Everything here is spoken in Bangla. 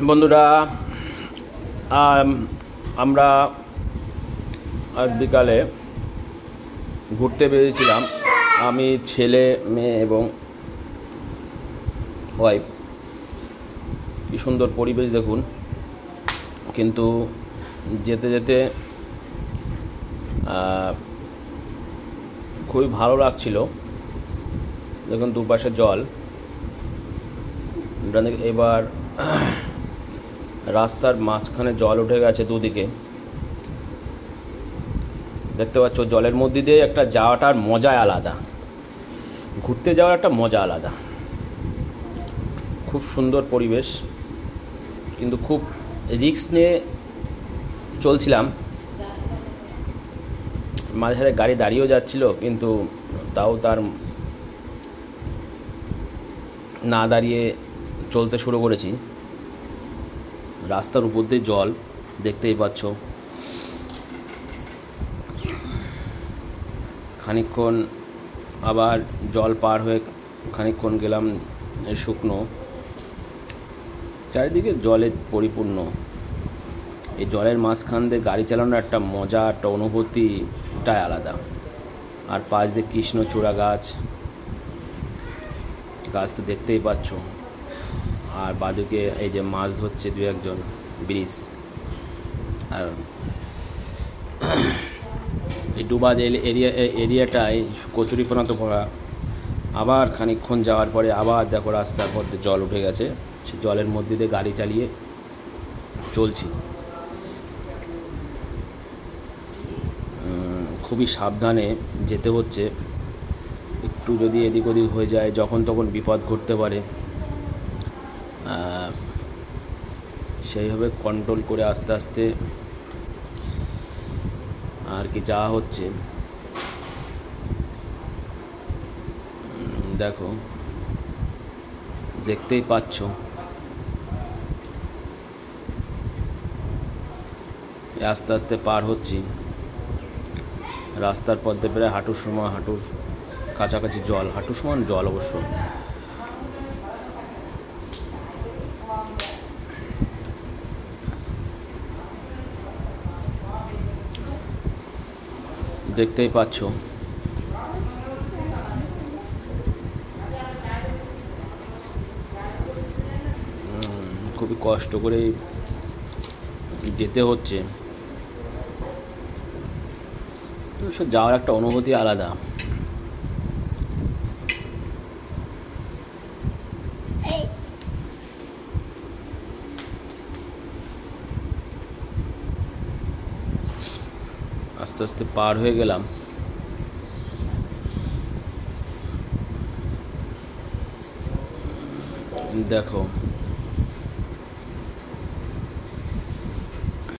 বন্ধুরা, আমরা আজ বিকালে ঘুরতে বেরিয়েছিলাম। আমি, ছেলে, মেয়ে এবং ওয়াইফ। কি সুন্দর পরিবেশ দেখুন। কিন্তু যেতে যেতে খুবই ভালো লাগছিল। দেখুন দুপাশে জল। এবার রাস্তার মাঝখানে জল উঠে গেছে দুদিকে, দেখতে পাচ্ছ। জলের মধ্যে দিয়ে একটা যাওয়াটার মজাই আলাদা, ঘুরতে যাওয়ার একটা মজা আলাদা। খুব সুন্দর পরিবেশ, কিন্তু খুব রিস্ক নিয়ে চলছিলাম। মাঝে গাড়ি দাঁড়িয়েও যাচ্ছিল, কিন্তু তাও তার না দাঁড়িয়ে চলতে শুরু করেছি। রাস্তার উপর দিয়ে জল, দেখতেই পাচ্ছ। খানিকক্ষণ আবার জল পার হয়ে খানিকক্ষণ গেলাম শুকনো। চারিদিকে জলে পরিপূর্ণ। এই জলের মাঝখান দিয়ে গাড়ি চালানোর একটা মজা, একটা অনুভূতিটাই আলাদা। আর পাশ দিয়ে কৃষ্ণচূড়া গাছ তো দেখতেই পাচ্ছ। আর বাদিকে এই যে মাছ ধরছে দু একজন, ব্রিজ। আর এই ডুবাজ এরিয়াটায় কচুরিপানা তো ভরা। আবার খানিকক্ষণ যাওয়ার পরে আবার দেখো রাস্তার মধ্যে জল উঠে গেছে। সে জলের মধ্যে দিয়ে গাড়ি চালিয়ে চলছি। খুবই সাবধানে যেতে হচ্ছে। একটু যদি এদিক ওদিক হয়ে যায়, যখন তখন বিপদ ঘটতে পারে। সেইভাবে কন্ট্রোল করে আস্তে আস্তে আর কি যাওয়া হচ্ছে। দেখো, দেখতেই পাচ্ছ। আস্তে আস্তে পার হচ্ছি। রাস্তার পথে প্রায় হাঁটুর কাছাকাছি জল, হাঁটু সমান জল অবশ্য। দেখতেই পাচ্ছ। খুবই কষ্ট করে যেতে হচ্ছে। যাওয়ার একটা অনুভূতি আলাদা। আস্তে আস্তে পার হয়ে গেলাম। দেখো